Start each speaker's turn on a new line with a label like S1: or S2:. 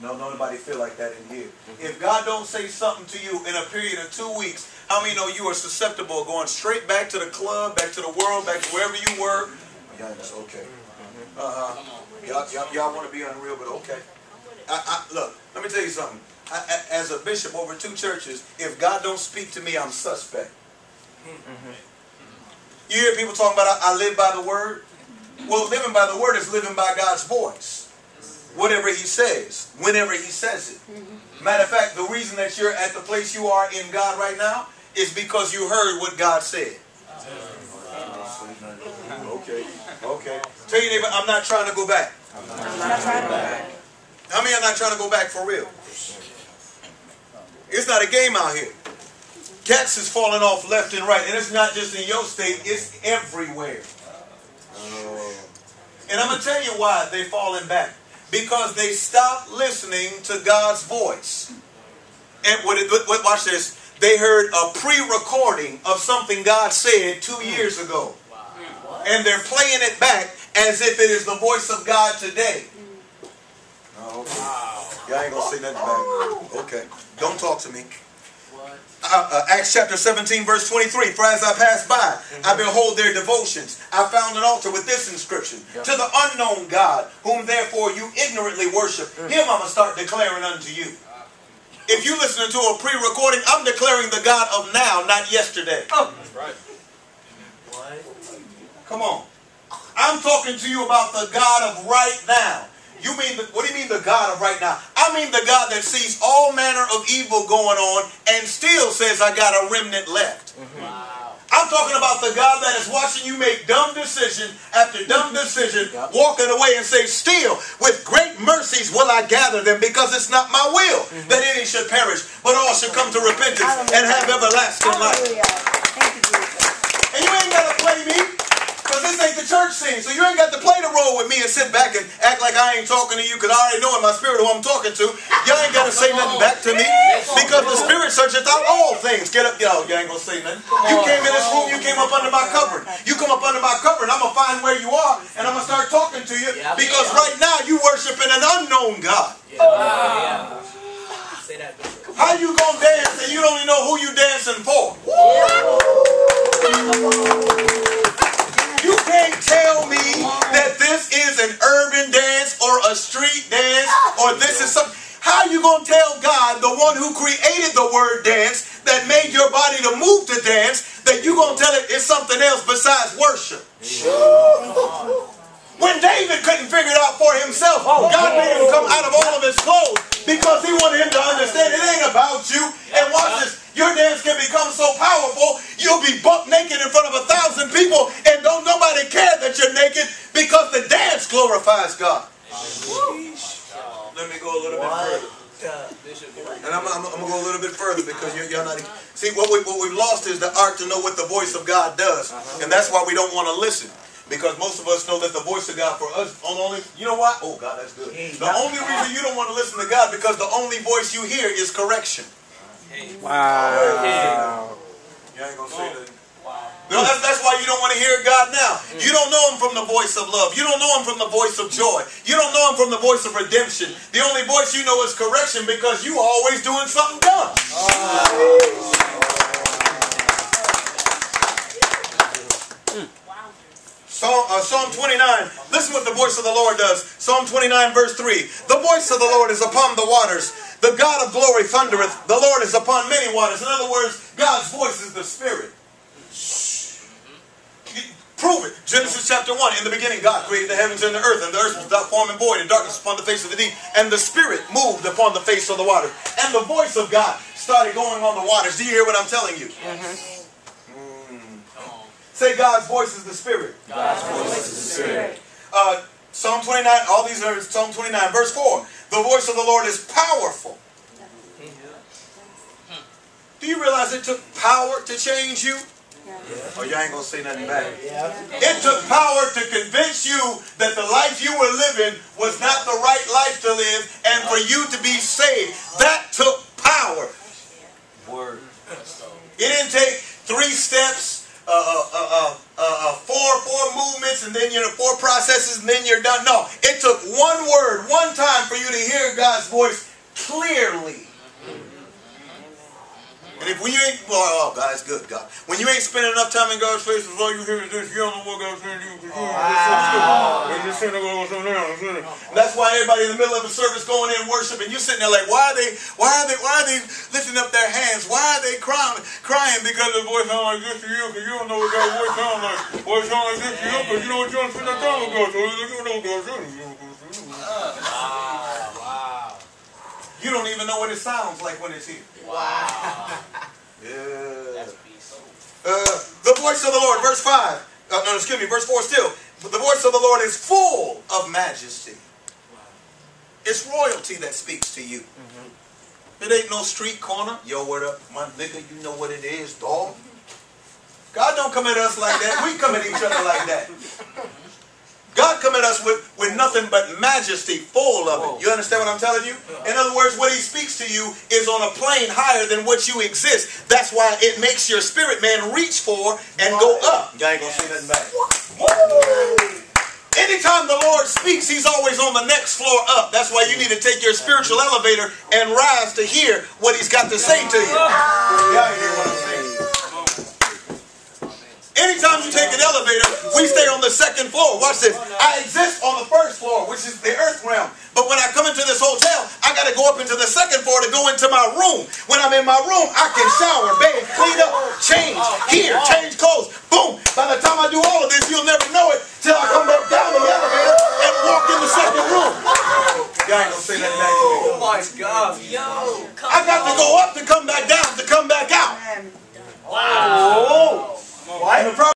S1: No, nobody feel like that in here. If God don't say something to you in a period of 2 weeks, how many know you are susceptible of going straight back to the club, back to the world, back to wherever you were? Yeah, it's okay. Y'all want to be unreal, but okay. Look, let me tell you something. As a bishop over 2 churches, if God don't speak to me, I'm suspect. You hear people talking about, I live by the word. Well, living by the word is living by God's voice. Whatever he says, whenever he says it. Matter of fact, the reason that you're at the place you are in God right now is because you heard what God said. Okay. Tell your neighbor, I'm not trying to go back. How many are not trying to go back for real? It's not a game out here. Cats is falling off left and right. And it's not just in your state, it's everywhere. And I'm going to tell you why they're falling back. Because they stopped listening to God's voice. And watch this. They heard a pre-recording of something God said 2 years ago. And they're playing it back as if it is the voice of God today. Y'all ain't going to say nothing back. Okay. Don't talk to me. Acts chapter 17 verse 23. For as I passed by, I behold their devotions. I found an altar with this inscription. To the unknown God, whom therefore you ignorantly worship, him I'm going to start declaring unto you. If you listening to a pre-recording, I'm declaring the God of now, not yesterday. That's right. Come on. I'm talking to you about the God of right now. You mean, what do you mean the God of right now? I mean the God that sees all manner of evil going on and still says, I got a remnant left. Wow. I'm talking about the God that is watching you make dumb decision after dumb decision, walking away and say, still, with great mercies will I gather them, because it's not my will that any should perish, but all should come to repentance and have everlasting life. And you ain't got to play me. Because this ain't the church scene. So you ain't got to play the role with me and sit back and act like I ain't talking to you, because I already know in my spirit who I'm talking to. Y'all ain't got to say nothing back to me, because the Spirit searcheth out all things. Get up, y'all. Y'all ain't going to say nothing. You came in this room, you came up under my covering. You come up under my covering, I'm going to find where you are, and I'm going to start talking to you, because right now you worshiping an unknown God. How you going to dance and you don't even know who you dancing for? You can't tell me that this is an urban dance or a street dance or this is something. How are you going to tell God, the one who created the word dance, that made your body to move to dance, that you're going to tell it it's something else besides worship? When David couldn't figure it out for himself, God made him come out of all of his clothes because he wanted him to understand it ain't about you. And watch this. Your dance can become so powerful, you'll be buck naked in front of 1,000 people and don't nobody care that you're naked, because the dance glorifies God. Let me go a little bit further. And I'm going to go a little bit further, because you're not... See, what we've lost is the art to know what the voice of God does. And that's why we don't want to listen. Because most of us know that the voice of God for us only... You know what? Oh, God, that's good. The only reason you don't want to listen to God, because the only voice you hear is correction.
S2: Wow.
S1: You ain't going to say that. No, that's why you don't want to hear God now. You don't know him from the voice of love. You don't know him from the voice of joy. You don't know him from the voice of redemption. The only voice you know is correction, because you always doing something dumb. Psalm 29. Listen what the voice of the Lord does. Psalm 29 verse 3. The voice of the Lord is upon the waters. The God of glory thundereth. The Lord is upon many waters. In other words, God's voice is the Spirit. Prove it. Genesis chapter 1. In the beginning, God created the heavens and the earth was without form and void, and darkness upon the face of the deep. And the Spirit moved upon the face of the water. And the voice of God started going on the waters. Do you hear what I'm telling you? Say, God's voice is the Spirit. God's voice is the Spirit. Psalm 29. All these are Psalm 29, verse 4. The voice of the Lord is powerful. Do you realize it took power to change you? Oh, y'all ain't going to say nothing back. It took power to convince you that the life you were living was not the right life to live, and for you to be saved. That took power. Word. It didn't take 3 steps, four movements, and and then 4 processes and then you're done. No, it took one word, one time for you to hear God's voice clearly. And if when you ain't, oh, God's good, God. When you ain't spending enough time in God's face, all you hear is this, you don't know what God's saying to you. That's why everybody in the middle of a service going in worship, and you sitting there like, why are they lifting up their hands? Why are they crying because the voice sounds like this to you? Because you don't know what God's voice sounds like. Voice sounds like this to you because you know what you don't spend that time with God. So you know what God's saying. Wow. You don't even know what it sounds like when it's here. Wow. Yeah. The voice of the Lord, verse 5. Verse 4 still. The voice of the Lord is full of majesty. It's royalty that speaks to you. It ain't no street corner. Yo, what up, my nigga? You know what it is, dog. God don't come at us like that. We come at each other like that. God come at us with nothing but majesty, full of it. You understand what I'm telling you? In other words, what he speaks to you is on a plane higher than what you exist. That's why it makes your spirit man reach for and go up. You ain't gonna say nothing back. Anytime the Lord speaks, he's always on the next floor up. That's why you need to take your spiritual elevator and rise to hear what he's got to say to you. Y'all hear what I'm saying? Anytime you take an elevator, we stay on the second floor. Watch this. I exist on the first floor, which is the earth realm. But when I come into this hotel, I got to go up into the second floor to go into my room. When I'm in my room, I can shower, bathe, clean up, change, hear, change clothes. Boom. By the time I do all of this, you'll never